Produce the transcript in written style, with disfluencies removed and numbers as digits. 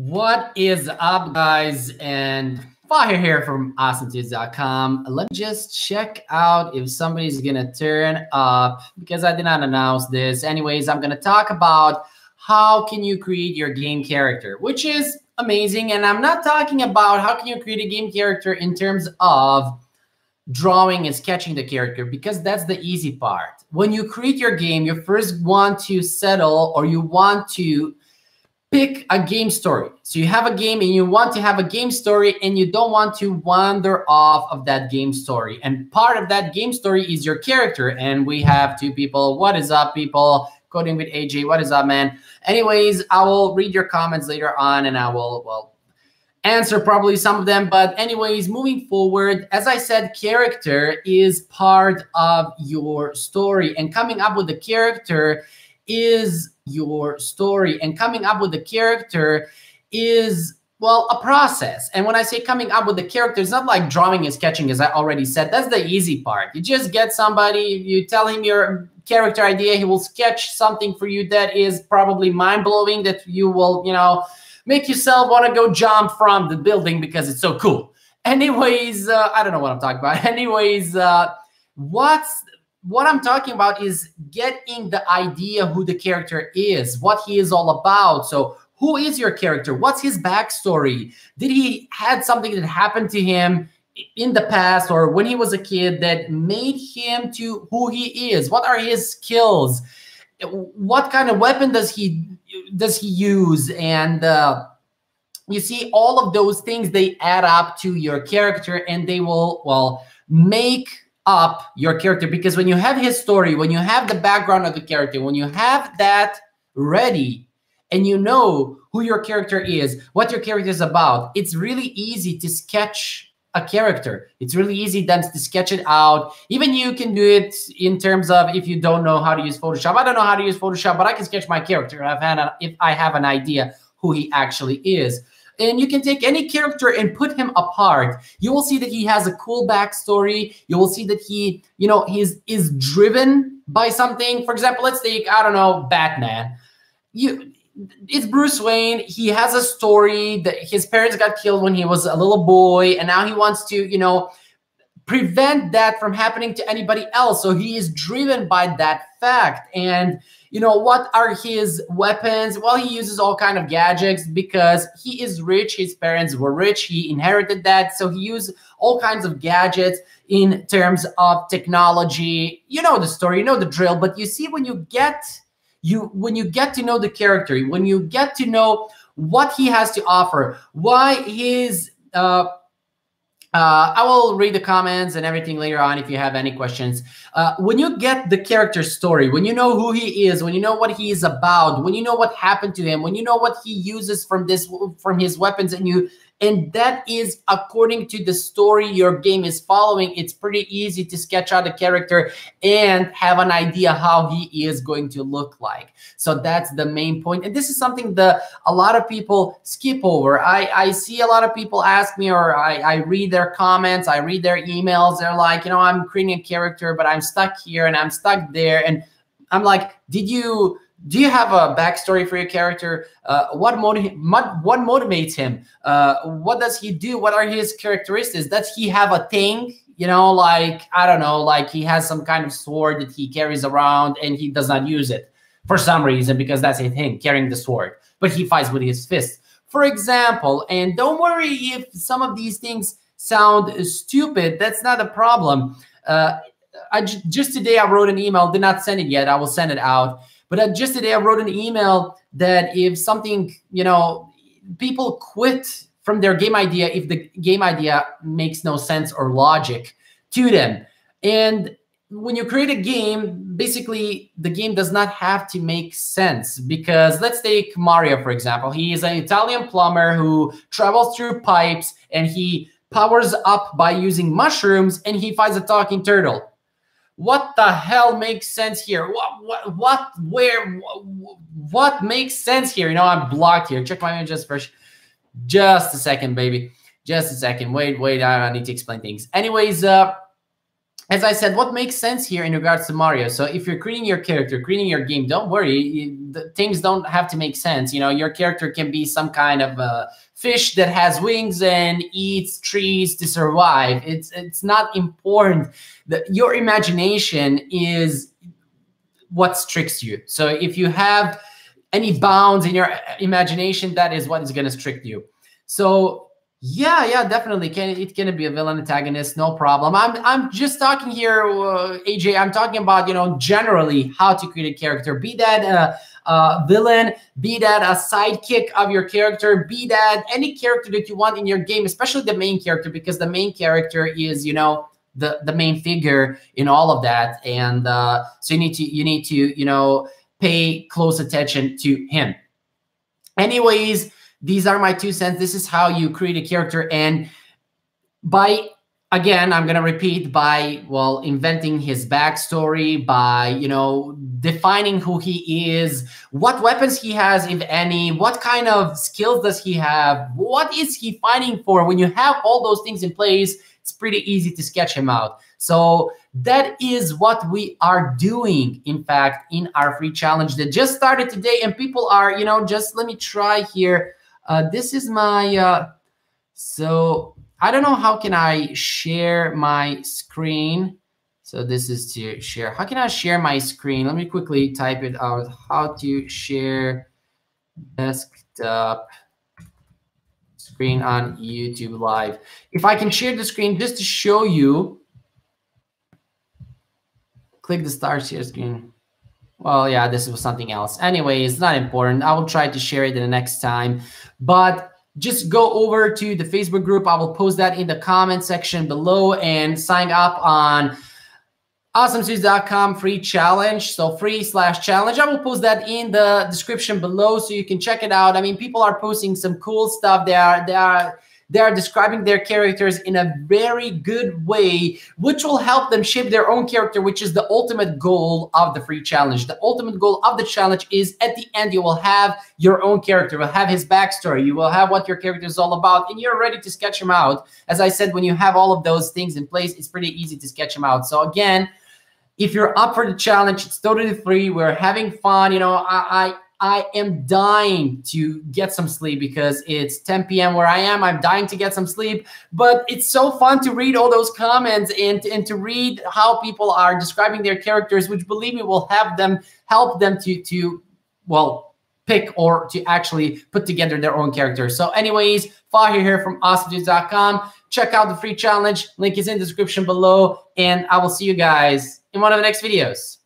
What is up, guys? And Fire here from AwesomeTuts.com. Let me just check out if somebody's gonna turn up because I did not announce this. Anyways, I'm gonna talk about how can you create your game character, which is amazing. And I'm not talking about how can you create a game character in terms of drawing and sketching the character, because that's the easy part. When you create your game, you first want to settle, or you want to pick a game story. So you have a game and you want to have a game story, and you don't want to wander off of that game story. And part of that game story is your character. And we have two people. What is up, people? Coding with AJ. What is up, man? Anyways, I will read your comments later on, and I will, well, answer probably some of them. But anyways, moving forward, as I said, character is part of your story, and coming up with the character is your story, and coming up with the character is, well, a process. And when I say coming up with the character, it's not like drawing and sketching, as I already said. That's the easy part. You just get somebody, you tell him your character idea, he will sketch something for you that is probably mind-blowing, that you will, you know, make yourself want to go jump from the building because it's so cool. Anyways, I don't know what I'm talking about. Anyways, what I'm talking about is getting the idea who the character is, what he is all about. So who is your character? What's his backstory? Did he had something that happened to him in the past or when he was a kid that made him to who he is? What are his skills? What kind of weapon does he use? And you see, all of those things, they add up to your character, and they will, well, make up your character. Because when you have his story, when you have the background of the character, when you have that ready, and you know who your character is, what your character is about, it's really easy to sketch a character. It's really easy then to sketch it out. Even you can do it in terms of, if you don't know how to use Photoshop. I don't know how to use Photoshop, but I can sketch my character if I have an idea who he actually is. And you can take any character and put him apart. You will see that he has a cool backstory. You will see that he, you know, is driven by something. For example, let's take, I don't know, Batman. It's Bruce Wayne. He has a story that his parents got killed when he was a little boy, and now he wants to, you know, prevent that from happening to anybody else. So he is driven by that fact. And, you know, what are his weapons? Well, he uses all kind of gadgets because he is rich. His parents were rich. He inherited that. So he used all kinds of gadgets in terms of technology. You know the story, you know the drill. But you see, when you get to know the character, when you get to know what he has to offer, why his I will read the comments and everything later on if you have any questions. When you get the character story, when you know who he is, when you know what he is about, when you know what happened to him, when you know what he uses from his weapons, and that is according to the story your game is following, it's pretty easy to sketch out a character and have an idea how he is going to look like. So that's the main point. And this is something that a lot of people skip over. I see a lot of people ask me, or I read their comments, I read their emails. They're like, you know, I'm creating a character, but I'm stuck here and I'm stuck there. And I'm like, do you have a backstory for your character? What motivates him? What does he do? What are his characteristics? Does he have a thing? You know, like, I don't know, like he has some kind of sword that he carries around and he does not use it for some reason, because that's a thing, carrying the sword, but he fights with his fist, for example. And don't worry if some of these things sound stupid. That's not a problem. Just today I wrote an email, did not send it yet. I will send it out. But just today I wrote an email that if something, you know, people quit from their game idea if the game idea makes no sense or logic to them. And when you create a game, basically the game does not have to make sense, because let's take Mario, for example. He is an Italian plumber who travels through pipes, and he powers up by using mushrooms, and he fights a talking turtle. What the hell makes sense here? What makes sense here? You know, I'm blocked here. Check my images first. Just a second, baby. Just a second. Wait. I need to explain things. Anyways, as I said, what makes sense here in regards to Mario. So if you're creating your character, creating your game, don't worry. Things don't have to make sense. You know, your character can be some kind of fish that has wings and eats trees to survive. It's not important. Your imagination is what tricks you. So if you have any bounds in your imagination, that is what is going to trick you. So yeah, definitely. It can be a villain antagonist, no problem. I'm just talking here, AJ. I'm talking about, you know, generally how to create a character. Be that villain, be that a sidekick of your character, be that any character that you want in your game, especially the main character, because the main character is, you know, the main figure in all of that, and so you need to you know, pay close attention to him. Anyways, these are my 2 cents. This is how you create a character, and by, again, I'm going to repeat, by, well, inventing his backstory, by, you know, defining who he is, what weapons he has, if any, what kind of skills does he have, what is he fighting for. When you have all those things in place, it's pretty easy to sketch him out. So that is what we are doing, in fact, in our free challenge that just started today. And people are, you know, just let me try here. This is my, so I don't know, how can I share my screen? So this is to share. How can I share my screen? Let me quickly type it out. How to share desktop screen on YouTube Live. If I can share the screen just to show you, click the start share screen. Well, yeah, this was something else. Anyway, it's not important. I will try to share it the next time. But just go over to the Facebook group. I will post that in the comment section below, and sign up on awesomesdudes.com free challenge. So free/challenge. I will post that in the description below so you can check it out. I mean, people are posting some cool stuff. They are describing their characters in a very good way, which will help them shape their own character, which is the ultimate goal of the free challenge. The ultimate goal of the challenge is, at the end, you will have your own character. You will have his backstory. You will have what your character is all about, and you're ready to sketch him out. As I said, when you have all of those things in place, it's pretty easy to sketch him out. So again, if you're up for the challenge, it's totally free. We're having fun. You know, I am dying to get some sleep because it's 10 p.m. where I am. I'm dying to get some sleep, but it's so fun to read all those comments and to read how people are describing their characters, which, believe me, will help them to well, pick or to actually put together their own character. So anyways, Fahir here from awesomesdudes.com. Check out the free challenge. Link is in the description below, and I will see you guys in one of the next videos.